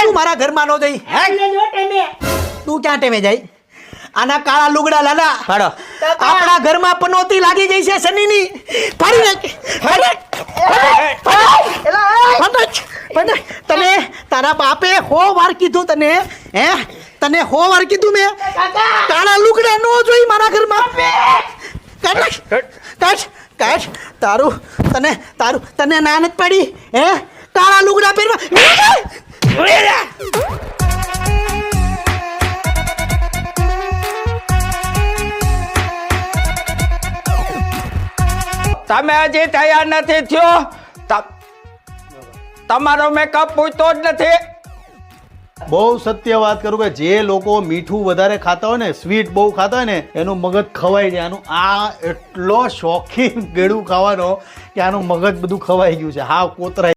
તું મારા ઘરમાં નો જઈ તું ક્યાં ટેમે જાય આના કાળા લુગડા લાલા પાડો આપણા ઘરમાં પનોતી લાગી ગઈ છે શનિની ફાડી નાખ તને તારા બાપે હો વાર કીધું તને હે તને હો વાર કીધું મેં કાળા લુગડા નો જોઈ મારા ઘરમાં કાઢ તારું તને ના નથી પડી હે કાળા લુગડા પહેરવા તમે હજી તૈયાર નથી થયો તમારો મેકઅપ પૂછતો જ નથી. બહુ સત્ય વાત કરું કે જે લોકો મીઠું વધારે ખાતા હોય ને સ્વીટ બહુ ખાતા હોય ને એનું મગજ ખવાઈ જાય. આનું આ એટલો શોખીન ગળું ખાવાનો કે આનું મગજ બધું ખવાઈ ગયું છે. હા કોતરાય